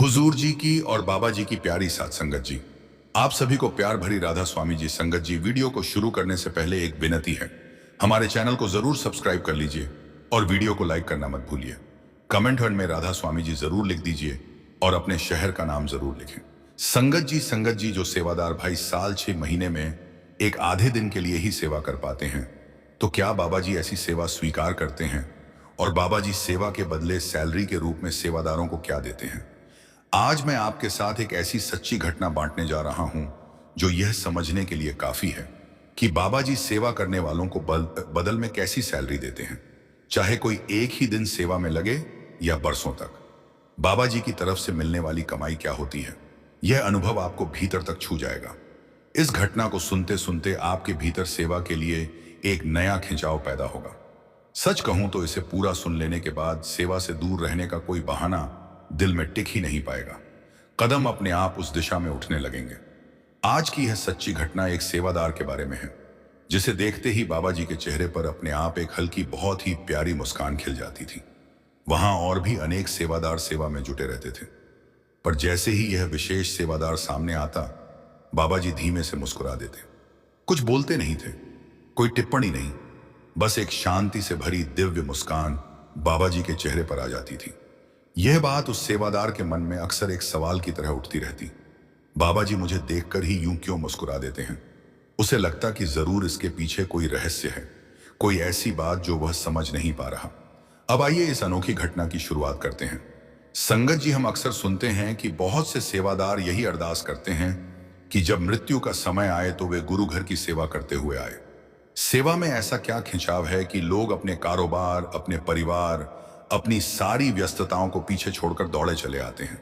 हुजूर जी की और बाबा जी की प्यारी साथ संगत जी, आप सभी को प्यार भरी राधा स्वामी जी संगत जी। वीडियो को शुरू करने से पहले एक विनती है, हमारे चैनल को जरूर सब्सक्राइब कर लीजिए और वीडियो को लाइक करना मत भूलिए। कमेंट में राधा स्वामी जी जरूर लिख दीजिए और अपने शहर का नाम जरूर लिखें। संगत जी जो सेवादार भाई साल 6 महीने में एक आधे दिन के लिए ही सेवा कर पाते हैं, तो क्या बाबा जी ऐसी सेवा स्वीकार करते हैं? और बाबा जी सेवा के बदले सैलरी के रूप में सेवादारों को क्या देते हैं? आज मैं आपके साथ एक ऐसी सच्ची घटना बांटने जा रहा हूं जो यह समझने के लिए काफी है कि बाबा जी सेवा करने वालों को बदल में कैसी सैलरी देते हैं, चाहे कोई एक ही दिन सेवा में लगे या बरसों तक। बाबा जी की तरफ से मिलने वाली कमाई क्या होती है, यह अनुभव आपको भीतर तक छू जाएगा। इस घटना को सुनते सुनते आपके भीतर सेवा के लिए एक नया खिंचाव पैदा होगा। सच कहूं तो इसे पूरा सुन लेने के बाद सेवा से दूर रहने का कोई बहाना दिल में टिक ही नहीं पाएगा। कदम अपने आप उस दिशा में उठने लगेंगे। आज की यह सच्ची घटना एक सेवादार के बारे में है, जिसे देखते ही बाबा जी के चेहरे पर अपने आप एक हल्की, बहुत ही प्यारी मुस्कान खिल जाती थी। वहां और भी अनेक सेवादार सेवा में जुटे रहते थे, पर जैसे ही यह विशेष सेवादार सामने आता, बाबा जी धीमे से मुस्कुरा देते। कुछ बोलते नहीं थे, कोई टिप्पणी नहीं, बस एक शांति से भरी दिव्य मुस्कान बाबा जी के चेहरे पर आ जाती थी। यह बात उस सेवादार के मन में अक्सर एक सवाल की तरह उठती रहती, बाबा जी मुझे देखकर ही यूं क्यों मुस्कुरा देते हैं? उसे लगता कि जरूर इसके पीछे कोई रहस्य है, कोई ऐसी बात जो वह समझ नहीं पा रहा। अब आइए इस अनोखी घटना की शुरुआत करते हैं। संगत जी, हम अक्सर सुनते हैं कि बहुत से सेवादार यही अरदास करते हैं कि जब मृत्यु का समय आए तो वे गुरु घर की सेवा करते हुए आए। सेवा में ऐसा क्या खिंचाव है कि लोग अपने कारोबार, अपने परिवार, अपनी सारी व्यस्तताओं को पीछे छोड़कर दौड़े चले आते हैं।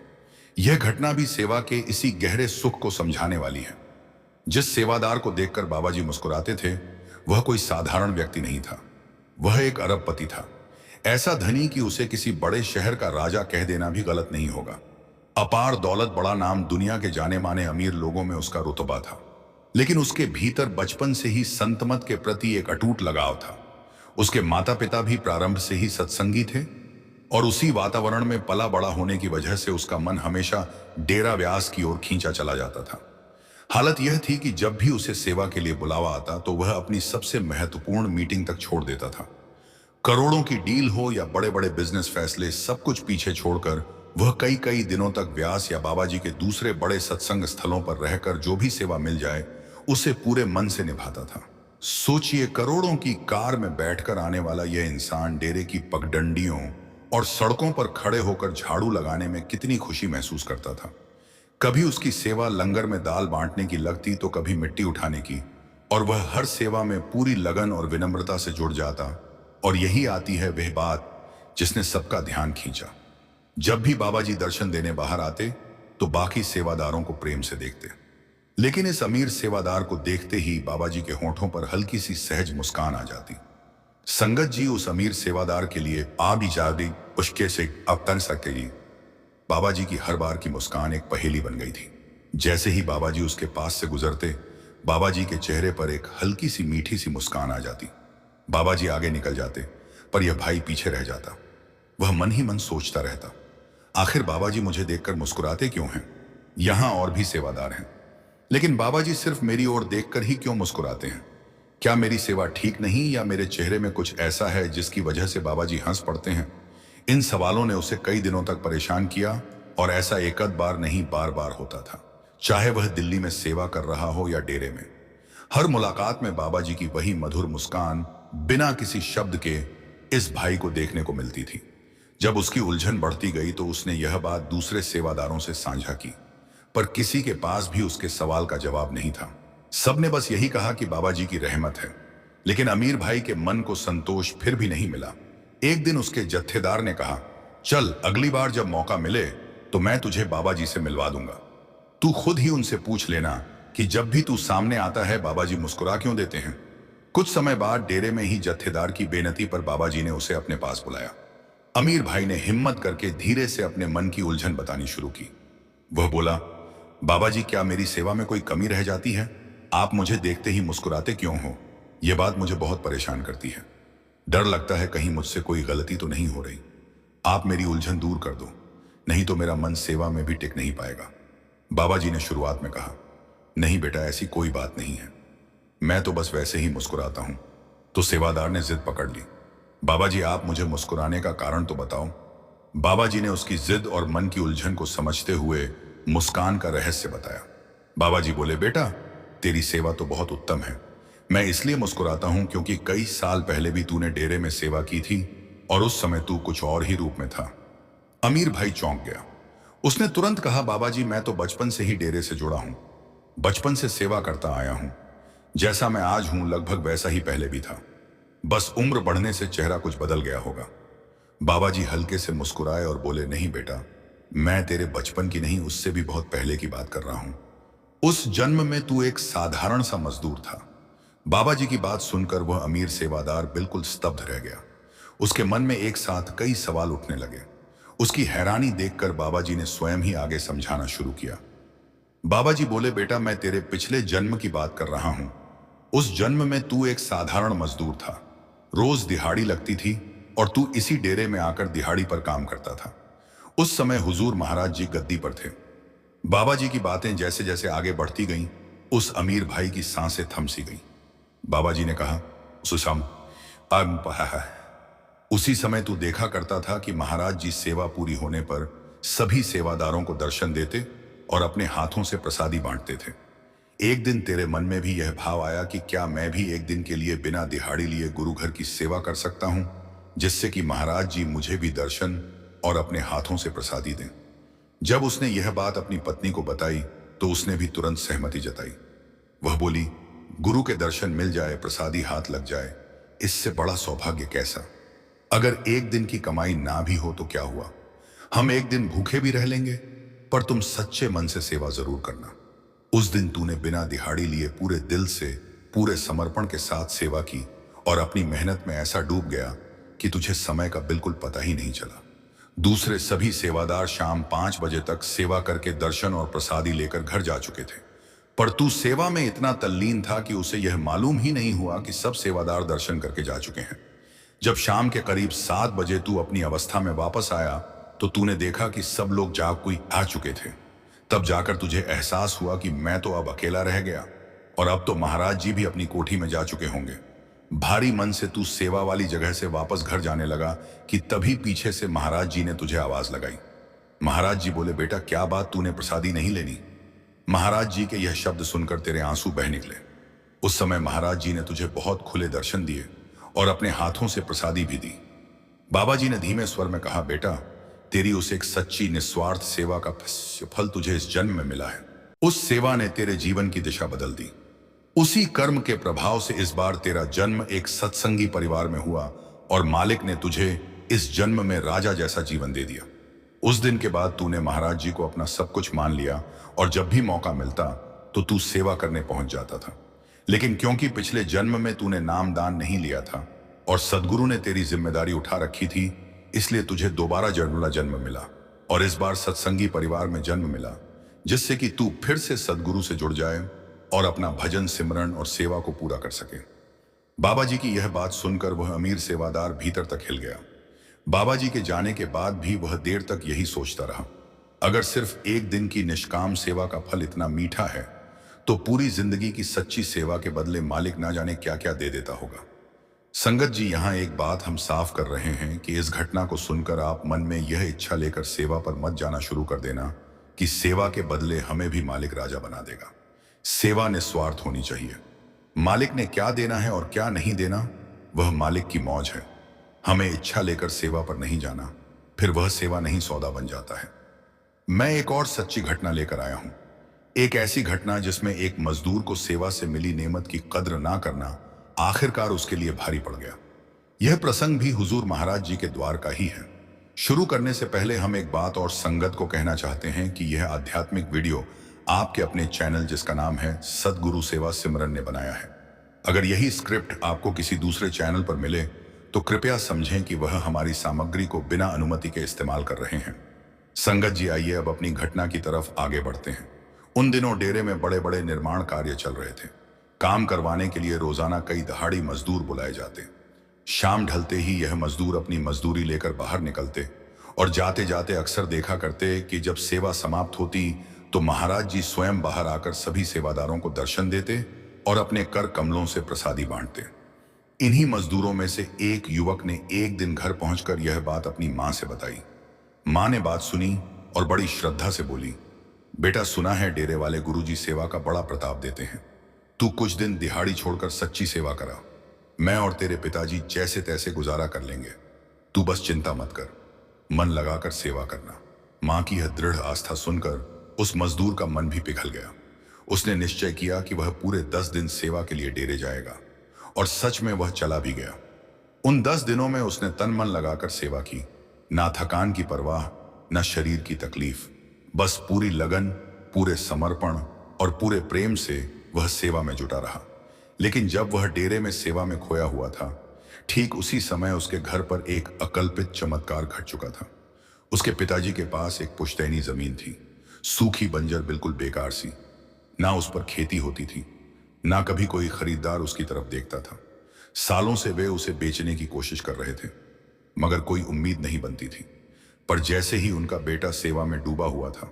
यह घटना भी सेवा के इसी गहरे सुख को समझाने वाली है। जिस सेवादार को देखकर बाबा जी मुस्कुराते थे, वह कोई साधारण व्यक्ति नहीं था, वह एक अरबपति था। ऐसा धनी कि उसे किसी बड़े शहर का राजा कह देना भी गलत नहीं होगा। अपार दौलत, बड़ा नाम, दुनिया के जाने माने अमीर लोगों में उसका रुतबा था। लेकिन उसके भीतर बचपन से ही संतमत के प्रति एक अटूट लगाव था। उसके माता पिता भी प्रारंभ से ही सत्संगी थे और उसी वातावरण में पला बड़ा होने की वजह से उसका मन हमेशा डेरा व्यास की ओर खींचा चला जाता था। हालत यह थी कि जब भी उसे सेवा के लिए बुलावा आता तो वह अपनी सबसे महत्वपूर्ण मीटिंग तक छोड़ देता था। करोड़ों की डील हो या बड़े बड़े बिजनेस फैसले, सब कुछ पीछे छोड़कर वह कई कई दिनों तक व्यास या बाबा जी के दूसरे बड़े सत्संग स्थलों पर रहकर जो भी सेवा मिल जाए उसे पूरे मन से निभाता था। सोचिए, करोड़ों की कार में बैठकर आने वाला यह इंसान डेरे की पगडंडियों और सड़कों पर खड़े होकर झाड़ू लगाने में कितनी खुशी महसूस करता था। कभी उसकी सेवा लंगर में दाल बांटने की लगती तो कभी मिट्टी उठाने की, और वह हर सेवा में पूरी लगन और विनम्रता से जुड़ जाता। और यही आती है वह बात जिसने सबका ध्यान खींचा। जब भी बाबा जी दर्शन देने बाहर आते तो बाकी सेवादारों को प्रेम से देखते, लेकिन इस अमीर सेवादार को देखते ही बाबा जी के होठों पर हल्की सी सहज मुस्कान आ जाती। संगत जी, उस अमीर सेवादार के लिए आप ही जादी उसके से अब तन सकेगी। बाबा जी की हर बार की मुस्कान एक पहेली बन गई थी। जैसे ही बाबा जी उसके पास से गुजरते, बाबा जी के चेहरे पर एक हल्की सी मीठी सी मुस्कान आ जाती। बाबा जी आगे निकल जाते, पर यह भाई पीछे रह जाता। वह मन ही मन सोचता रहता, आखिर बाबा जी मुझे देखकर मुस्कुराते क्यों हैं? यहां और भी सेवादार हैं, लेकिन बाबा जी सिर्फ मेरी ओर देखकर ही क्यों मुस्कुराते हैं? क्या मेरी सेवा ठीक नहीं, या मेरे चेहरे में कुछ ऐसा है जिसकी वजह से बाबा जी हंस पड़ते हैं? इन सवालों ने उसे कई दिनों तक परेशान किया, और ऐसा एक आध बार नहीं, बार बार होता था। चाहे वह दिल्ली में सेवा कर रहा हो या डेरे में, हर मुलाकात में बाबा जी की वही मधुर मुस्कान बिना किसी शब्द के इस भाई को देखने को मिलती थी। जब उसकी उलझन बढ़ती गई तो उसने यह बात दूसरे सेवादारों से साझा की, पर किसी के पास भी उसके सवाल का जवाब नहीं था। सबने बस यही कहा कि बाबा जी की रहमत है। लेकिन अमीर भाई के मन को संतोष फिर भी नहीं मिला। एक दिन उसके जत्थेदार ने कहा, चल, अगली बार जब मौका मिले तो मैं तुझे बाबा जी से मिलवा दूंगा। तू खुद ही उनसे पूछ लेना कि जब भी तू सामने आता है बाबा जी मुस्कुरा क्यों देते हैं। कुछ समय बाद डेरे में ही जत्थेदार की बेनती पर बाबा जी ने उसे अपने पास बुलाया। अमीर भाई ने हिम्मत करके धीरे से अपने मन की उलझन बतानी शुरू की। वह बोला, बाबा जी, क्या मेरी सेवा में कोई कमी रह जाती है? आप मुझे देखते ही मुस्कुराते क्यों हो? यह बात मुझे बहुत परेशान करती है। डर लगता है कहीं मुझसे कोई गलती तो नहीं हो रही। आप मेरी उलझन दूर कर दो। नहीं तो मेरा मन सेवा में भी टिक नहीं पाएगा। बाबा जी ने शुरुआत में कहा, नहीं बेटा, ऐसी कोई बात नहीं है, मैं तो बस वैसे ही मुस्कुराता हूं। तो सेवादार ने जिद पकड़ ली, बाबा जी आप मुझे मुस्कुराने का कारण तो बताओ। बाबा जी ने उसकी जिद और मन की उलझन को समझते हुए मुस्कान का रहस्य बताया। बाबा जी बोले, बेटा तेरी सेवा तो बहुत उत्तम है। मैं इसलिए मुस्कुराता हूं क्योंकि कई साल पहले भी तूने डेरे में सेवा की थी और उस समय तू कुछ और ही रूप में था। अमीर भाई चौंक गया। उसने तुरंत कहा, बाबा जी मैं तो बचपन से ही डेरे से जुड़ा हूं, बचपन से सेवा करता आया हूं। जैसा मैं आज हूं लगभग वैसा ही पहले भी था, बस उम्र बढ़ने से चेहरा कुछ बदल गया होगा। बाबा जी हल्के से मुस्कुराए और बोले, नहीं बेटा, मैं तेरे बचपन की नहीं, उससे भी बहुत पहले की बात कर रहा हूं। उस जन्म में तू एक साधारण सा मजदूर था। बाबा जी की बात सुनकर वह अमीर सेवादार बिल्कुल स्तब्ध रह गया। उसके मन में एक साथ कई सवाल उठने लगे। उसकी हैरानी देखकर बाबा जी ने स्वयं ही आगे समझाना शुरू किया। बाबा जी बोले, बेटा मैं तेरे पिछले जन्म की बात कर रहा हूं। उस जन्म में तू एक साधारण मजदूर था। रोज दिहाड़ी लगती थी और तू इसी डेरे में आकर दिहाड़ी पर काम करता था। उस समय हुजूर महाराज जी गद्दी पर थे। बाबा जी की बातें जैसे जैसे आगे बढ़ती गईं, उस अमीर भाई की सांसें थम सी गईं। बाबा जी ने कहा, सुषम, उसी समय तू देखा करता था कि महाराज जी सेवा पूरी होने पर सभी सेवादारों को दर्शन देते और अपने हाथों से प्रसादी बांटते थे। एक दिन तेरे मन में भी यह भाव आया कि क्या मैं भी एक दिन के लिए बिना दिहाड़ी लिए गुरु घर की सेवा कर सकता हूं, जिससे कि महाराज जी मुझे भी दर्शन और अपने हाथों से प्रसादी दें। जब उसने यह बात अपनी पत्नी को बताई तो उसने भी तुरंत सहमति जताई। वह बोली, गुरु के दर्शन मिल जाए, प्रसादी हाथ लग जाए, इससे बड़ा सौभाग्य कैसा। अगर एक दिन की कमाई ना भी हो तो क्या हुआ, हम एक दिन भूखे भी रह लेंगे, पर तुम सच्चे मन से सेवा जरूर करना। उस दिन तूने बिना दिहाड़ी लिए पूरे दिल से, पूरे समर्पण के साथ सेवा की और अपनी मेहनत में ऐसा डूब गया कि तुझे समय का बिल्कुल पता ही नहीं चला। दूसरे सभी सेवादार शाम 5 बजे तक सेवा करके दर्शन और प्रसादी लेकर घर जा चुके थे, पर तू सेवा में इतना तल्लीन था कि उसे यह मालूम ही नहीं हुआ कि सब सेवादार दर्शन करके जा चुके हैं। जब शाम के करीब 7 बजे तू अपनी अवस्था में वापस आया तो तूने देखा कि सब लोग जाग कोई आ चुके थे। तब जाकर तुझे एहसास हुआ कि मैं तो अब अकेला रह गया और अब तो महाराज जी भी अपनी कोठी में जा चुके होंगे। भारी मन से तू सेवा वाली जगह से वापस घर जाने लगा कि तभी पीछे से महाराज जी ने तुझे आवाज लगाई। महाराज जी बोले, बेटा क्या बात, तूने प्रसादी नहीं लेनी। महाराज जी के यह शब्द सुनकर तेरे आंसू बह निकले। उस समय महाराज जी ने तुझे बहुत खुले दर्शन दिए और अपने हाथों से प्रसादी भी दी। बाबा जी ने धीमे स्वर में कहा, बेटा तेरी उस एक सच्ची निस्वार्थ सेवा का फल तुझे इस जन्म में मिला है। उस सेवा ने तेरे जीवन की दिशा बदल दी। उसी कर्म के प्रभाव से इस बार तेरा जन्म एक सत्संगी परिवार में हुआ और मालिक ने तुझे इस जन्म में राजा जैसा जीवन दे दिया। उस दिन के बाद तूने महाराज जी को अपना सब कुछ मान लिया और जब भी मौका मिलता तो तू सेवा करने पहुंच जाता था। लेकिन क्योंकि पिछले जन्म में तूने नाम दान नहीं लिया था और सदगुरु ने तेरी जिम्मेदारी उठा रखी थी, इसलिए तुझे दोबारा जन्म मिला और इस बार सत्संगी परिवार में जन्म मिला, जिससे कि तू फिर से सदगुरु से जुड़ जाए और अपना भजन, सिमरन और सेवा को पूरा कर सके। बाबा जी की यह बात सुनकर वह अमीर सेवादार भीतर तक हिल गया। बाबा जी के जाने के बाद भी वह देर तक यही सोचता रहा, अगर सिर्फ एक दिन की निष्काम सेवा का फल इतना मीठा है तो पूरी जिंदगी की सच्ची सेवा के बदले मालिक ना जाने क्या क्या दे देता होगा। संगत जी, यहाँ एक बात हम साफ कर रहे हैं कि इस घटना को सुनकर आप मन में यह इच्छा लेकर सेवा पर मत जाना शुरू कर देना कि सेवा के बदले हमें भी मालिक राजा बना देगा। सेवा निस्वार्थ होनी चाहिए। मालिक ने क्या देना है और क्या नहीं देना वह मालिक की मौज है। हमें इच्छा लेकर सेवा पर नहीं जाना, फिर वह सेवा नहीं सौदा बन जाता है। मैं एक और सच्ची घटना लेकर आया हूं। एक ऐसी घटना जिसमें एक मजदूर को सेवा से मिली नेमत की कद्र ना करना आखिरकार उसके लिए भारी पड़ गया। यह प्रसंग भी हुजूर महाराज जी के द्वार का ही है। शुरू करने से पहले हम एक बात और संगत को कहना चाहते हैं कि यह आध्यात्मिक वीडियो आपके अपने चैनल जिसका नाम है सदगुरु सेवा सिमरन ने बनाया है। अगर यही स्क्रिप्ट आपको किसी दूसरे चैनल पर मिले तो कृपया समझें कि वह हमारी सामग्री को बिना अनुमति के इस्तेमाल कर रहे हैं। संगत जी, आइए अब अपनी घटना की तरफ आगे बढ़ते हैं। उन दिनों डेरे में बड़े बड़े निर्माण कार्य चल रहे थे। काम करवाने के लिए रोजाना कई दहाड़ी मजदूर बुलाए जाते। शाम ढलते ही यह मजदूर अपनी मजदूरी लेकर बाहर निकलते और जाते जाते अक्सर देखा करते कि जब सेवा समाप्त होती तो महाराज जी स्वयं बाहर आकर सभी सेवादारों को दर्शन देते और अपने कर कमलों से प्रसादी बांटते। इन्हीं मजदूरों में से एक युवक ने एक दिन घर पहुंचकर यह बात अपनी मां से बताई। मां ने बात सुनी और बड़ी श्रद्धा से बोली, बेटा सुना है डेरे वाले गुरुजी सेवा का बड़ा प्रताप देते हैं। तू कुछ दिन दिहाड़ी छोड़कर सच्ची सेवा करा। मैं और तेरे पिताजी जैसे तैसे गुजारा कर लेंगे। तू बस चिंता मत कर, मन लगाकर सेवा करना। मां की यह दृढ़ आस्था सुनकर उस मजदूर का मन भी पिघल गया। उसने निश्चय किया कि वह पूरे 10 दिन सेवा के लिए डेरे जाएगा और सच में वह चला भी गया। उन 10 दिनों में उसने तन मन लगाकर सेवा की, ना थकान की परवाह, ना शरीर की तकलीफ। बस पूरी लगन, पूरे समर्पण और पूरे प्रेम से वह सेवा में जुटा रहा। लेकिन जब वह डेरे में सेवा में खोया हुआ था, ठीक उसी समय उसके घर पर एक अकल्पित चमत्कार घट चुका था। उसके पिताजी के पास एक पुश्तैनी जमीन थी, सूखी बंजर, बिल्कुल बेकार सी। ना उस पर खेती होती थी, ना कभी कोई खरीदार उसकी तरफ देखता था। सालों से वे उसे बेचने की कोशिश कर रहे थे, मगर कोई उम्मीद नहीं बनती थी। पर जैसे ही उनका बेटा सेवा में डूबा हुआ था,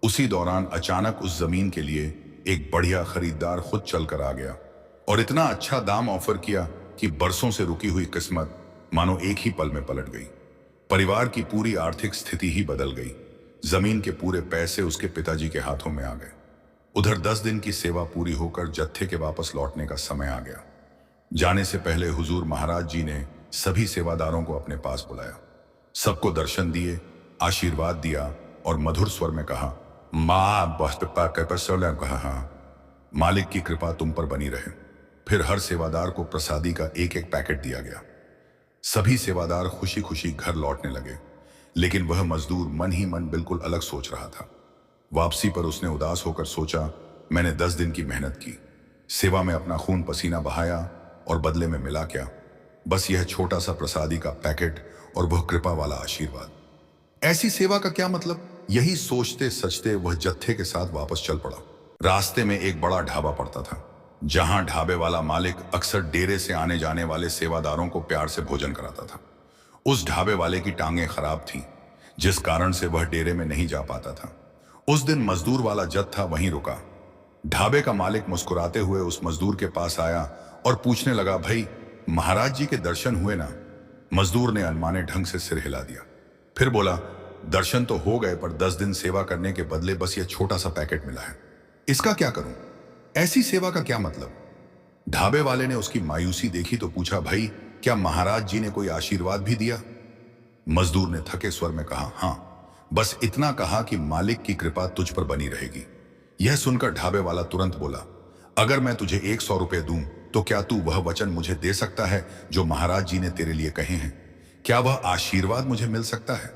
उसी दौरान अचानक उस जमीन के लिए एक बढ़िया खरीदार खुद चलकर आ गया और इतना अच्छा दाम ऑफर किया कि बरसों से रुकी हुई किस्मत मानो एक ही पल में पलट गई। परिवार की पूरी आर्थिक स्थिति ही बदल गई। जमीन के पूरे पैसे उसके पिताजी के हाथों में आ गए। उधर 10 दिन की सेवा पूरी होकर जत्थे के वापस लौटने का समय आ गया। जाने से पहले हुजूर महाराज जी ने सभी सेवादारों को अपने पास बुलाया, सबको दर्शन दिए, आशीर्वाद दिया और मधुर स्वर में कहा, मालिक की कृपा तुम पर बनी रहे। फिर हर सेवादार को प्रसादी का एक एक पैकेट दिया गया। सभी सेवादार खुशी खुशी घर लौटने लगे, लेकिन वह मजदूर मन ही मन बिल्कुल अलग सोच रहा था। वापसी पर उसने उदास होकर सोचा, मैंने 10 दिन की मेहनत की, सेवा में अपना खून पसीना बहाया और बदले में मिला क्या? बस यह छोटा सा प्रसादी का पैकेट और वह कृपा वाला आशीर्वाद। ऐसी सेवा का क्या मतलब? यही सोचते सचते वह जत्थे के साथ वापस चल पड़ा। रास्ते में एक बड़ा ढाबा पड़ता था, जहां ढाबे वाला मालिक अक्सर डेरे से आने जाने वाले सेवादारों को प्यार से भोजन कराता था। उस ढाबे वाले की टांगें खराब थीं, जिस कारण से वह डेरे में नहीं जा पाता था। उस दिन मजदूर वाला जत्था वहीं रुका। ढाबे का मालिक मुस्कुराते हुए उस मजदूर के पास आया और पूछने लगा, भाई महाराज जी के दर्शन हुए ना? मजदूर ने अनमाने ढंग से सिर हिला दिया, फिर बोला, दर्शन तो हो गए, पर 10 दिन सेवा करने के बदले बस यह छोटा सा पैकेट मिला है। इसका क्या करूं? ऐसी सेवा का क्या मतलब? ढाबे वाले ने उसकी मायूसी देखी तो पूछा, भाई क्या महाराज जी ने कोई आशीर्वाद भी दिया? मजदूर ने थके स्वर में कहा, हाँ, बस इतना कहा कि मालिक की कृपा तुझ पर बनी रहेगी। यह सुनकर ढाबे वाला तुरंत बोला, अगर मैं तुझे 100 रुपए दूं तो क्या तू वह वचन मुझे दे सकता है जो महाराज जी ने तेरे लिए कहे हैं? क्या वह आशीर्वाद मुझे मिल सकता है?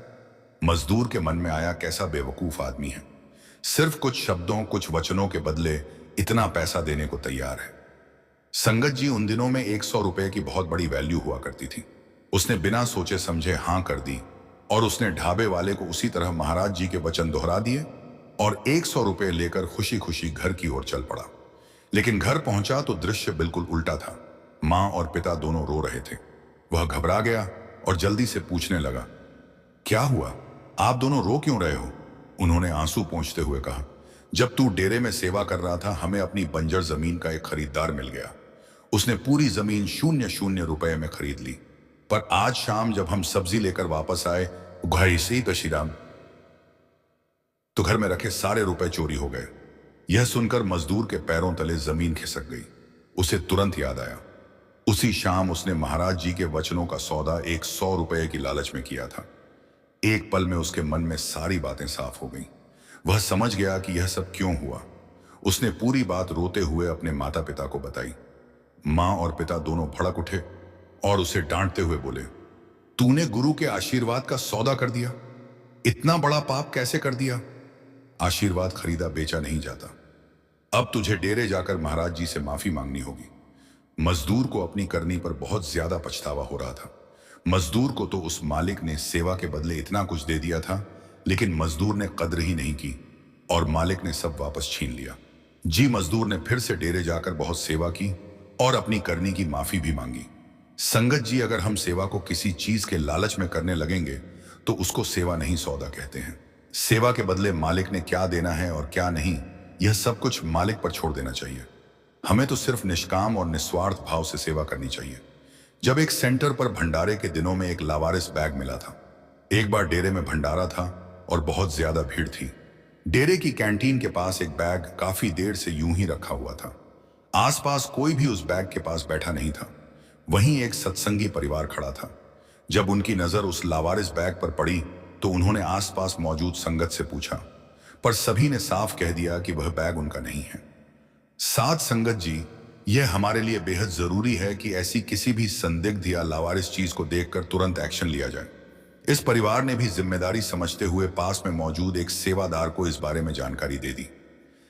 मजदूर के मन में आया, कैसा बेवकूफ आदमी है, सिर्फ कुछ शब्दों, कुछ वचनों के बदले इतना पैसा देने को तैयार है। संगत जी, उन दिनों में 100 रुपए की बहुत बड़ी वैल्यू हुआ करती थी। उसने बिना सोचे समझे हां कर दी और उसने ढाबे वाले को उसी तरह महाराज जी के वचन दोहरा दिए और 100 रुपए लेकर खुशी खुशी घर की ओर चल पड़ा। लेकिन घर पहुंचा तो दृश्य बिल्कुल उल्टा था। मां और पिता दोनों रो रहे थे। वह घबरा गया और जल्दी से पूछने लगा, क्या हुआ? आप दोनों रो क्यों रहे हो? उन्होंने आंसू पोंछते हुए कहा, जब तू डेरे में सेवा कर रहा था, हमें अपनी बंजर जमीन का एक खरीदार मिल गया। उसने पूरी जमीन 0 रुपए में खरीद ली। पर आज शाम जब हम सब्जी लेकर वापस आए, घर से ही तशीराम तो घर में रखे सारे रुपए चोरी हो गए। यह सुनकर मजदूर के पैरों तले जमीन खिसक गई। उसे तुरंत याद आया, उसी शाम उसने महाराज जी के वचनों का सौदा 100 रुपए की लालच में किया था। एक पल में उसके मन में सारी बातें साफ हो गईं। वह समझ गया कि यह सब क्यों हुआ। उसने पूरी बात रोते हुए अपने माता पिता को बताई। मां और पिता दोनों भड़क उठे और उसे डांटते हुए बोले, तूने गुरु के आशीर्वाद का सौदा कर दिया, इतना बड़ा पाप कैसे कर दिया? आशीर्वाद खरीदा बेचा नहीं जाता। अब तुझे डेरे जाकर महाराज जी से माफी मांगनी होगी। मजदूर को अपनी करनी पर बहुत ज्यादा पछतावा हो रहा था। मजदूर को तो उस मालिक ने सेवा के बदले इतना कुछ दे दिया था, लेकिन मजदूर ने कद्र ही नहीं की और मालिक ने सब वापस छीन लिया। जी मजदूर ने फिर से डेरे जाकर बहुत सेवा की और अपनी करनी की माफी भी मांगी। संगत जी, अगर हम सेवा को किसी चीज के लालच में करने लगेंगे तो उसको सेवा नहीं सौदा कहते हैं। सेवा के बदले मालिक ने क्या देना है और क्या नहीं, यह सब कुछ मालिक पर छोड़ देना चाहिए। हमें तो सिर्फ निष्काम और निस्वार्थ भाव से सेवा करनी चाहिए। जब एक सेंटर पर भंडारे के दिनों में एक लावारिस बैग मिला था। एक बार डेरे में भंडारा था और बहुत ज्यादा भीड़ थी। डेरे की कैंटीन के पास एक बैग काफी देर से यूं ही रखा हुआ था। आसपास कोई भी उस बैग के पास बैठा नहीं था। वहीं एक सत्संगी परिवार खड़ा था। जब उनकी नजर उस लावारिस बैग पर पड़ी तो उन्होंने आसपास मौजूद संगत से पूछा, पर सभी ने साफ कह दिया कि वह बैग उनका नहीं है। साथ संगत जी, यह हमारे लिए बेहद जरूरी है कि ऐसी किसी भी संदिग्ध या लावारिस चीज को देखकर तुरंत एक्शन लिया जाए। इस परिवार ने भी जिम्मेदारी समझते हुए पास में मौजूद एक सेवादार को इस बारे में जानकारी दे दी।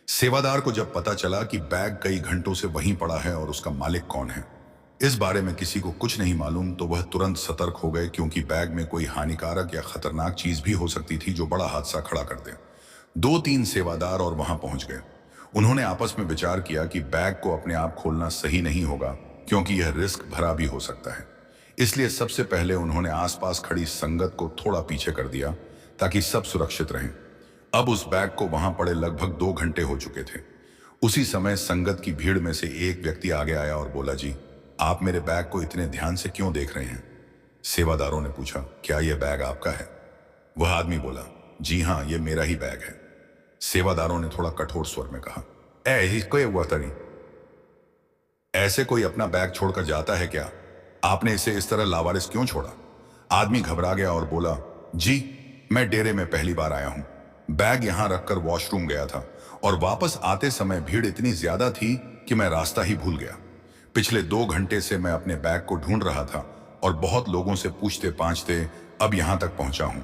सेवादार को जब पता चला कि बैग कई घंटों से वहीं पड़ा है और उसका मालिक कौन है, इस बारे में किसी को कुछ नहीं मालूम, तो वह तुरंत सतर्क हो गए, क्योंकि बैग में कोई हानिकारक या खतरनाक चीज भी हो सकती थी जो बड़ा हादसा खड़ा कर दे। 2-3 सेवादार और वहां पहुंच गए। उन्होंने आपस में विचार किया कि बैग को अपने आप खोलना सही नहीं होगा, क्योंकि यह रिस्क भरा भी हो सकता है। इसलिए सबसे पहले उन्होंने आसपास खड़ी संगत को थोड़ा पीछे कर दिया ताकि सब सुरक्षित रहें। अब उस बैग को वहां पड़े लगभग 2 घंटे हो चुके थे। उसी समय संगत की भीड़ में से एक व्यक्ति आगे आया और बोला, जी, आप मेरे बैग को इतने ध्यान से क्यों देख रहे हैं? सेवादारों ने पूछा, क्या यह बैग आपका है? वह आदमी बोला, जी हाँ, यह मेरा ही बैग है। सेवादारों ने थोड़ा कठोर स्वर में कहा, कोई हुआ तरी, ऐसे कोई अपना बैग छोड़कर जाता है क्या? आपने इसे इस तरह लावारिस क्यों छोड़ा? आदमी घबरा गया और बोला, जी, मैं डेरे में पहली बार आया हूं। बैग यहां रखकर वॉशरूम गया था और वापस आते समय भीड़ इतनी ज्यादा थी कि मैं रास्ता ही भूल गया। पिछले 2 घंटे से मैं अपने बैग को ढूंढ रहा था और बहुत लोगों से पूछते पाछते अब यहां तक पहुंचा हूं।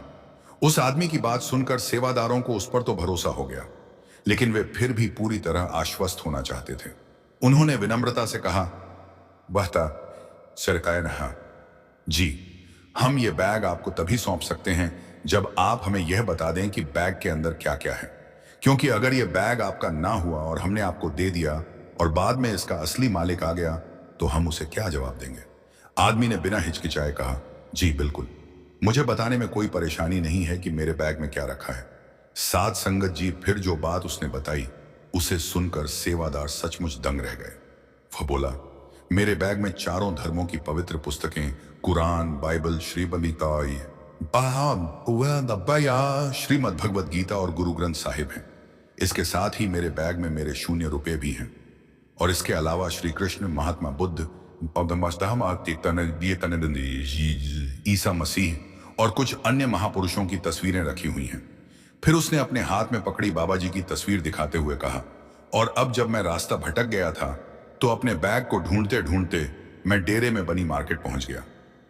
उस आदमी की बात सुनकर सेवादारों को उस पर तो भरोसा हो गया, लेकिन वे फिर भी पूरी तरह आश्वस्त होना चाहते थे। उन्होंने विनम्रता से कहा, बहता सरकाय नहा, जी, हम ये बैग आपको तभी सौंप सकते हैं जब आप हमें यह बता दें कि बैग के अंदर क्या क्या है। क्योंकि अगर यह बैग आपका ना हुआ और हमने आपको दे दिया और बाद में इसका असली मालिक आ गया तो हम उसे क्या जवाब देंगे? आदमी ने बिना हिचकिचाए कहा, जी बिल्कुल, मुझे बताने में कोई परेशानी नहीं है कि मेरे बैग में क्या रखा है। साथ संगत जी, फिर जो बात उसने बताई उसे सुनकर सेवादार सचमुच दंग रह गए। वह बोला, मेरे बैग में 4 धर्मों की पवित्र पुस्तकें, कुरान, बाइबल, श्रीमद् भगवद गीता और गुरु ग्रंथ साहिब हैं। इसके साथ ही मेरे बैग में मेरे शून्य रुपए भी हैं और इसके अलावा श्री कृष्ण, महात्मा बुद्ध, ईसा मसीह और कुछ अन्य महापुरुषों की तस्वीरें रखी हुई हैं। फिर उसने अपने हाथ में पकड़ी बाबा जी की तस्वीर दिखाते हुए कहा, और अब जब मैं रास्ता भटक गया था तो अपने बैग को ढूंढते ढूंढते मैं डेरे में बनी मार्केट पहुंच गया,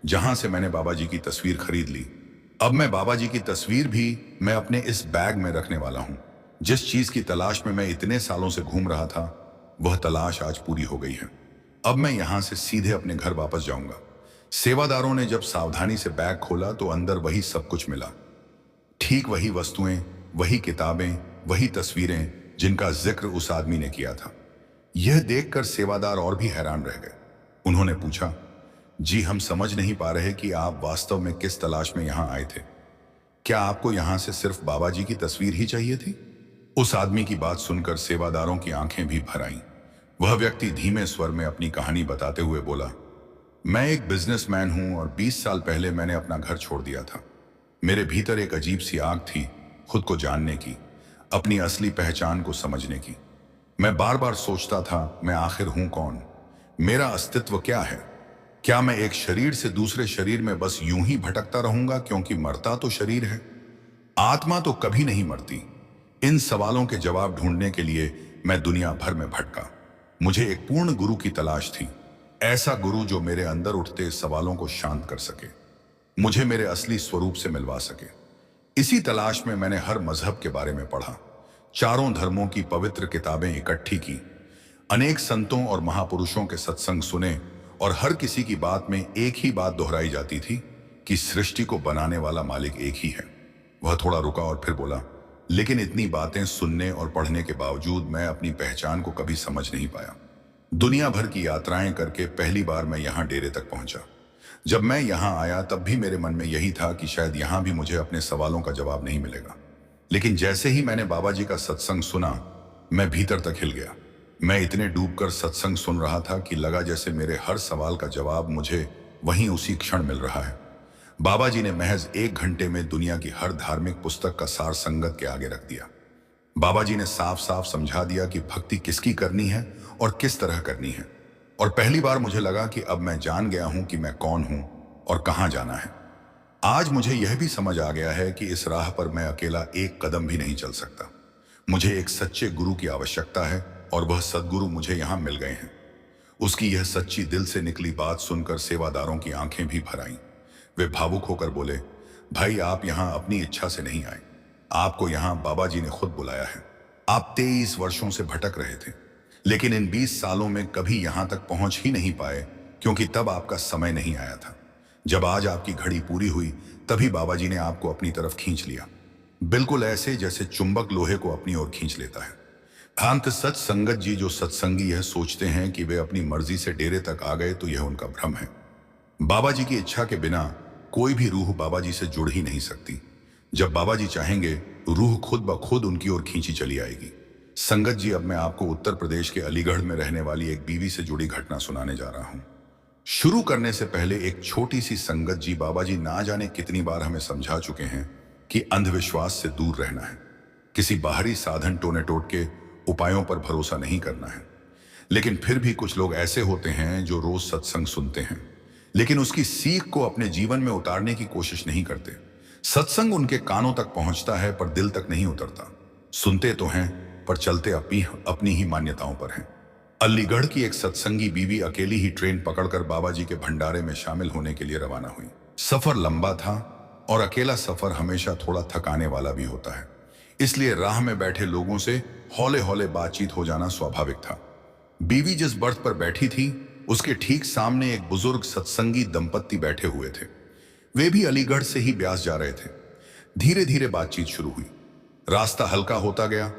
जहां से मैंने बाबा जी की तस्वीर खरीद ली। अब मैं बाबा जी की तस्वीर भी मैं अपने इस बैग में रखने वाला हूं। जिस चीज की तलाश में मैं इतने सालों से घूम रहा था, वह तलाश आज पूरी हो गई है। अब मैं यहां से सीधे अपने घर वापस जाऊंगा। सेवादारों ने जब सावधानी से बैग खोला तो अंदर वही सब कुछ मिला। ठीक वही वस्तुएं, वही किताबें, वही तस्वीरें जिनका जिक्र उस आदमी ने किया था। यह देखकर सेवादार और भी हैरान रह गए। उन्होंने पूछा, जी, हम समझ नहीं पा रहे कि आप वास्तव में किस तलाश में यहां आए थे। क्या आपको यहां से सिर्फ बाबा जी की तस्वीर ही चाहिए थी? उस आदमी की बात सुनकर सेवादारों की आंखें भी भर आईं। वह व्यक्ति धीमे स्वर में अपनी कहानी बताते हुए बोला, मैं एक बिजनेसमैन हूं और 20 साल पहले मैंने अपना घर छोड़ दिया था। मेरे भीतर एक अजीब सी आग थी, खुद को जानने की, अपनी असली पहचान को समझने की। मैं बार बार सोचता था, मैं आखिर हूं कौन? मेरा अस्तित्व क्या है? क्या मैं एक शरीर से दूसरे शरीर में बस यूं ही भटकता रहूंगा, क्योंकि मरता तो शरीर है, आत्मा तो कभी नहीं मरती? इन सवालों के जवाब ढूंढने के लिए मैं दुनिया भर में भटका। मुझे एक पूर्ण गुरु की तलाश थी, ऐसा गुरु जो मेरे अंदर उठते सवालों को शांत कर सके, मुझे मेरे असली स्वरूप से मिलवा सके। इसी तलाश में मैंने हर मजहब के बारे में पढ़ा, 4 धर्मों की पवित्र किताबें इकट्ठी की, अनेक संतों और महापुरुषों के सत्संग सुने और हर किसी की बात में एक ही बात दोहराई जाती थी कि सृष्टि को बनाने वाला मालिक एक ही है। वह थोड़ा रुका और फिर बोला, लेकिन इतनी बातें सुनने और पढ़ने के बावजूद मैं अपनी पहचान को कभी समझ नहीं पाया। दुनिया भर की यात्राएं करके पहली बार मैं यहां डेरे तक पहुंचा। जब मैं यहाँ आया तब भी मेरे मन में यही था कि शायद यहाँ भी मुझे अपने सवालों का जवाब नहीं मिलेगा। लेकिन जैसे ही मैंने बाबा जी का सत्संग सुना, मैं भीतर तक हिल गया। मैं इतने डूबकर सत्संग सुन रहा था कि लगा जैसे मेरे हर सवाल का जवाब मुझे वहीं उसी क्षण मिल रहा है। बाबा जी ने महज 1 घंटे में दुनिया की हर धार्मिक पुस्तक का सार संगत के आगे रख दिया। बाबा जी ने साफ साफ समझा दिया कि भक्ति किसकी करनी है और किस तरह करनी है। और पहली बार मुझे लगा कि अब मैं जान गया हूं कि मैं कौन हूं और कहां जाना है। आज मुझे यह भी समझ आ गया है कि इस राह पर मैं अकेला एक कदम भी नहीं चल सकता। मुझे एक सच्चे गुरु की आवश्यकता है और वह सद्गुरु मुझे यहां मिल गए हैं। उसकी यह सच्ची दिल से निकली बात सुनकर सेवादारों की आंखें भी भर आईं। वे भावुक होकर बोले, भाई आप यहां अपनी इच्छा से नहीं आए, आपको यहां बाबा जी ने खुद बुलाया है। आप 23 वर्षों से भटक रहे थे, लेकिन इन 20 सालों में कभी यहां तक पहुंच ही नहीं पाए, क्योंकि तब आपका समय नहीं आया था। जब आज आपकी घड़ी पूरी हुई, तभी बाबा जी ने आपको अपनी तरफ खींच लिया, बिल्कुल ऐसे जैसे चुंबक लोहे को अपनी ओर खींच लेता है। भ्रांत सच संगत जी जो सत्संगी यह सोचते हैं कि वे अपनी मर्जी से डेरे तक आ गए, तो यह उनका भ्रम है। बाबा जी की इच्छा के बिना कोई भी रूह बाबा जी से जुड़ ही नहीं सकती। जब बाबा जी चाहेंगे, रूह खुद ब खुद उनकी ओर खींची चली आएगी। संगत जी, अब मैं आपको उत्तर प्रदेश के अलीगढ़ में रहने वाली एक बीवी से जुड़ी घटना सुनाने जा रहा हूं। शुरू करने से पहले एक छोटी सी संगत जी, बाबा जी ना जाने कितनी बार हमें समझा चुके हैं कि अंधविश्वास से दूर रहना है, किसी बाहरी साधन टोने टोट के उपायों पर भरोसा नहीं करना है। लेकिन फिर भी कुछ लोग ऐसे होते हैं जो रोज सत्संग सुनते हैं, लेकिन उसकी सीख को अपने जीवन में उतारने की कोशिश नहीं करते। सत्संग उनके कानों तक पहुंचता है पर दिल तक नहीं उतरता। सुनते तो हैं पर चलते अपनी ही मान्यताओं पर हैं। अलीगढ़ की एक सत्संगी बीवी अकेली ही ट्रेन पकड़कर बाबा जी के भंडारे में शामिल होने के लिए रवाना हुई। सफर लंबा था और अकेला सफर हमेशा थोड़ा थकाने वाला भी होता है, इसलिए राह में बैठे लोगों से हौले हौले बातचीत हो जाना स्वाभाविक था। बीवी जिस बर्थ पर बैठी थी, उसके ठीक सामने एक बुजुर्ग सत्संगी दंपत्ति बैठे हुए थे। वे भी अलीगढ़ से ही ब्यास जा रहे थे। धीरे धीरे बातचीत शुरू हुई, रास्ता हल्का होता गया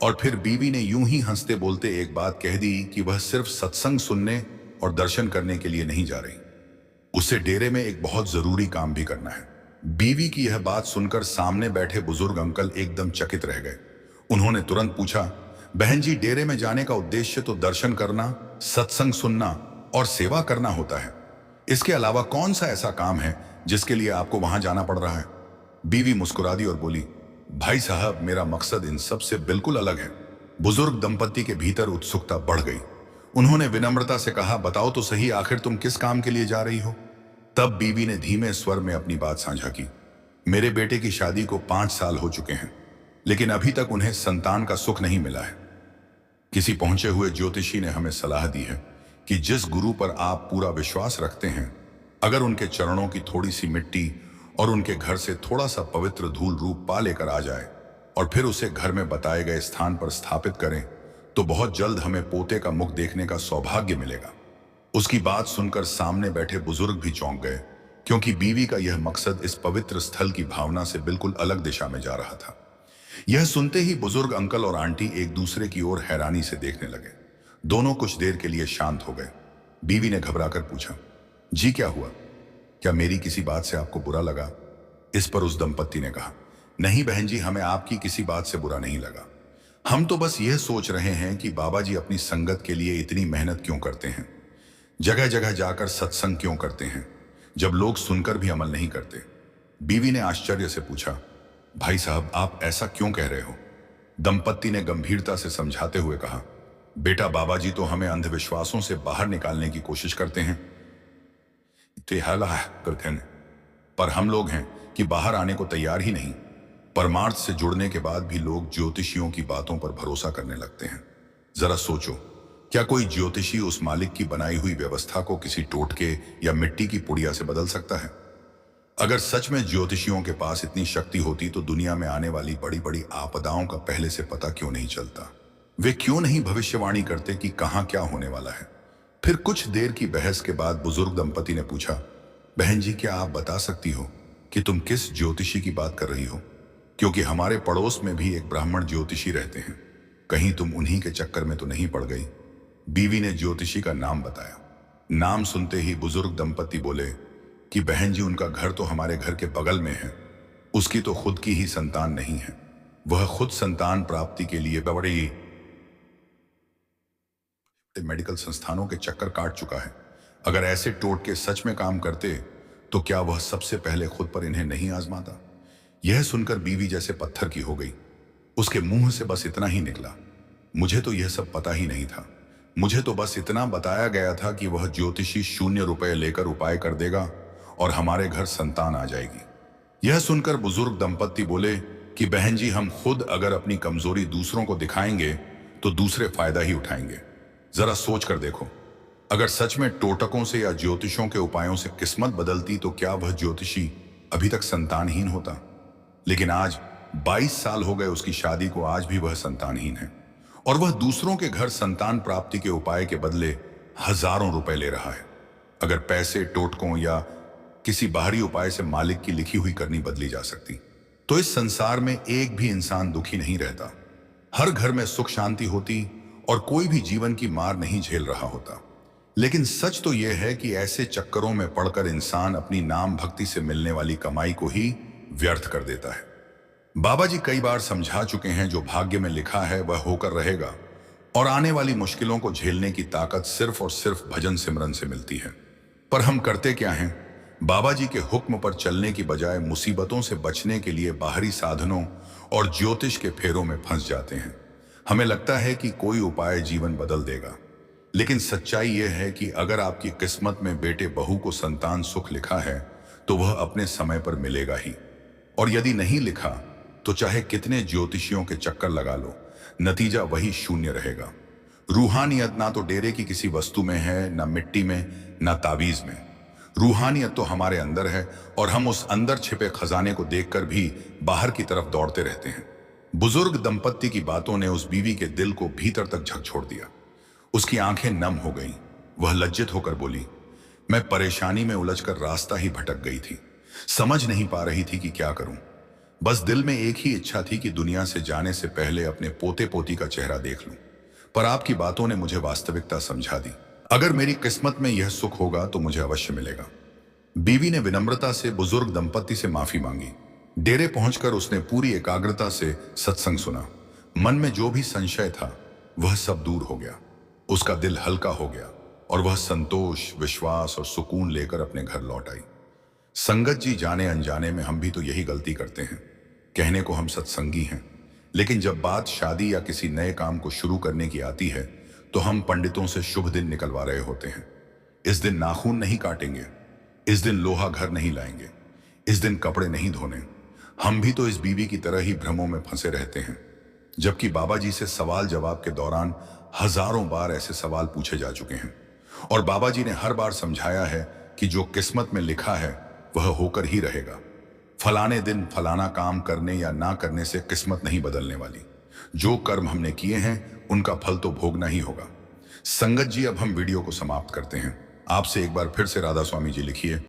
और फिर बीवी ने यूं ही हंसते बोलते एक बात कह दी कि वह सिर्फ सत्संग सुनने और दर्शन करने के लिए नहीं जा रही, उसे डेरे में एक बहुत जरूरी काम भी करना है। बीवी की यह बात सुनकर सामने बैठे बुजुर्ग अंकल एकदम चकित रह गए। उन्होंने तुरंत पूछा, बहन जी, डेरे में जाने का उद्देश्य तो दर्शन करना, सत्संग सुनना और सेवा करना होता है। इसके अलावा कौन सा ऐसा काम है जिसके लिए आपको वहां जाना पड़ रहा है? बीवी मुस्कुरा दी और बोली, भाई साहब, मेरा मकसद इन सब से बिल्कुल अलग है। बुजुर्ग दंपति के भीतर उत्सुकता बढ़ गई। उन्होंने विनम्रता से कहा, बताओ तो सही, आखिर तुम किस काम के लिए जा रही हो? तब बीवी ने धीमे स्वर में अपनी बात साझा की, मेरे बेटे की शादी को 5 साल हो चुके हैं, लेकिन अभी तक उन्हें संतान का सुख नहीं मिला है। किसी पहुंचे हुए ज्योतिषी ने हमें सलाह दी है कि जिस गुरु पर आप पूरा विश्वास रखते हैं, अगर उनके चरणों की थोड़ी सी मिट्टी और उनके घर से थोड़ा सा पवित्र धूल रूप पा लेकर आ जाए और फिर उसे घर में बताए गए स्थान पर स्थापित करें, तो बहुत जल्द हमें पोते का मुख देखने का सौभाग्य मिलेगा। उसकी बात सुनकर सामने बैठे बुजुर्ग भी चौंक गए, क्योंकि बीवी का यह मकसद इस पवित्र स्थल की भावना से बिल्कुल अलग दिशा में जा रहा था। यह सुनते ही बुजुर्ग अंकल और आंटी एक दूसरे की ओर हैरानी से देखने लगे। दोनों कुछ देर के लिए शांत हो गए। बीवी ने घबराकर पूछा, जी क्या हुआ? क्या मेरी किसी बात से आपको बुरा लगा? इस पर उस दंपत्ति ने कहा, नहीं बहन जी, हमें आपकी किसी बात से बुरा नहीं लगा। हम तो बस यह सोच रहे हैं कि बाबा जी अपनी संगत के लिए इतनी मेहनत क्यों करते हैं, जगह जगह जाकर सत्संग क्यों करते हैं, जब लोग सुनकर भी अमल नहीं करते। बीवी ने आश्चर्य से पूछा, भाई साहब, आप ऐसा क्यों कह रहे हो? दंपत्ति ने गंभीरता से समझाते हुए कहा, बेटा, बाबा जी तो हमें अंधविश्वासों से बाहर निकालने की कोशिश करते हैं, पर हम लोग हैं कि बाहर आने को तैयार ही नहीं। परमार्थ से जुड़ने के बाद भी लोग ज्योतिषियों की बातों पर भरोसा करने लगते हैं। जरा सोचो, क्या कोई ज्योतिषी उस मालिक की बनाई हुई व्यवस्था को किसी टोटके या मिट्टी की पुड़िया से बदल सकता है? अगर सच में ज्योतिषियों के पास इतनी शक्ति होती तो दुनिया में आने वाली बड़ी बड़ी आपदाओं का पहले से पता क्यों नहीं चलता? वे क्यों नहीं भविष्यवाणी करते कि कहां क्या होने वाला है? फिर कुछ देर की बहस के बाद बुजुर्ग दंपति ने पूछा, बहन जी, क्या आप बता सकती हो कि तुम किस ज्योतिषी की बात कर रही हो? क्योंकि हमारे पड़ोस में भी एक ब्राह्मण ज्योतिषी रहते हैं, कहीं तुम उन्हीं के चक्कर में तो नहीं पड़ गई? बीवी ने ज्योतिषी का नाम बताया। नाम सुनते ही बुजुर्ग दंपति बोले, कि बहन जी उनका घर तो हमारे घर के बगल में है, उसकी तो खुद की ही संतान नहीं है, वह खुद संतान प्राप्ति के लिए बड़ी मेडिकल संस्थानों के चक्कर काट चुका है। अगर ऐसे टोटके सच में काम करते तो क्या वह सबसे पहले खुद पर इन्हें नहीं आजमाता? यह सुनकर बीवी जैसे पत्थर की हो गई। उसके मुंह से बस इतना ही निकला, मुझे तो यह सब पता ही नहीं था। मुझे तो बस इतना बताया गया था कि वह ज्योतिषी 0 रुपए लेकर उपाय कर देगा और हमारे घर संतान आ जाएगी। यह सुनकर बुजुर्ग दंपत्ति बोले कि बहन जी, हम खुद अगर अपनी कमजोरी दूसरों को दिखाएंगे तो दूसरे फायदा ही उठाएंगे। जरा सोच कर देखो, अगर सच में टोटकों से या ज्योतिषों के उपायों से किस्मत बदलती तो क्या वह ज्योतिषी अभी तक संतानहीन होता? लेकिन आज 22 साल हो गए उसकी शादी को, आज भी वह संतानहीन है और वह दूसरों के घर संतान प्राप्ति के उपाय के बदले हजारों रुपए ले रहा है। अगर पैसे, टोटकों या किसी बाहरी उपाय से मालिक की लिखी हुई करनी बदली जा सकती तो इस संसार में एक भी इंसान दुखी नहीं रहता, हर घर में सुख शांति होती और कोई भी जीवन की मार नहीं झेल रहा होता। लेकिन सच तो यह है कि ऐसे चक्करों में पड़कर इंसान अपनी नाम भक्ति से मिलने वाली कमाई को ही व्यर्थ कर देता है। बाबा जी कई बार समझा चुके हैं, जो भाग्य में लिखा है वह होकर रहेगा और आने वाली मुश्किलों को झेलने की ताकत सिर्फ और सिर्फ भजन सिमरन से मिलती है। पर हम करते क्या हैं? बाबा जी के हुक्म पर चलने की बजाय मुसीबतों से बचने के लिए बाहरी साधनों और ज्योतिष के फेरों में फंस जाते हैं। हमें लगता है कि कोई उपाय जीवन बदल देगा, लेकिन सच्चाई यह है कि अगर आपकी किस्मत में बेटे बहू को संतान सुख लिखा है तो वह अपने समय पर मिलेगा ही, और यदि नहीं लिखा तो चाहे कितने ज्योतिषियों के चक्कर लगा लो, नतीजा वही शून्य रहेगा। रूहानियत ना तो डेरे की किसी वस्तु में है, ना मिट्टी में, ना तावीज में। रूहानियत तो हमारे अंदर है और हम उस अंदर छिपे खजाने को देखकर भी बाहर की तरफ दौड़ते रहते हैं। बुजुर्ग दंपत्ति की बातों ने उस बीवी के दिल को भीतर तक झकझोर दिया। उसकी आंखें नम हो गईं। वह लज्जित होकर बोली, मैं परेशानी में उलझकर रास्ता ही भटक गई थी, समझ नहीं पा रही थी कि क्या करूं। बस दिल में एक ही इच्छा थी कि दुनिया से जाने से पहले अपने पोते पोती का चेहरा देख लूं, पर आपकी बातों ने मुझे वास्तविकता समझा दी। अगर मेरी किस्मत में यह सुख होगा तो मुझे अवश्य मिलेगा। बीवी ने विनम्रता से बुजुर्ग दंपत्ति से माफी मांगी। डेरे पहुंचकर उसने पूरी एकाग्रता से सत्संग सुना। मन में जो भी संशय था वह सब दूर हो गया। उसका दिल हल्का हो गया और वह संतोष, विश्वास और सुकून लेकर अपने घर लौट आई। संगत जी, जाने अनजाने में हम भी तो यही गलती करते हैं। कहने को हम सत्संगी हैं, लेकिन जब बात शादी या किसी नए काम को शुरू करने की आती है तो हम पंडितों से शुभ दिन निकलवा रहे होते हैं। इस दिन नाखून नहीं काटेंगे, इस दिन लोहा घर नहीं लाएंगे, इस दिन कपड़े नहीं धोने। हम भी तो इस बीवी की तरह ही भ्रमों में फंसे रहते हैं, जबकि बाबा जी से सवाल जवाब के दौरान हजारों बार ऐसे सवाल पूछे जा चुके हैं और बाबा जी ने हर बार समझाया है कि जो किस्मत में लिखा है वह होकर ही रहेगा। फलाने दिन फलाना काम करने या ना करने से किस्मत नहीं बदलने वाली। जो कर्म हमने किए हैं उनका फल तो भोगना ही होगा। संगत जी, अब हम वीडियो को समाप्त करते हैं। आपसे एक बार फिर से राधा स्वामी जी लिखिए।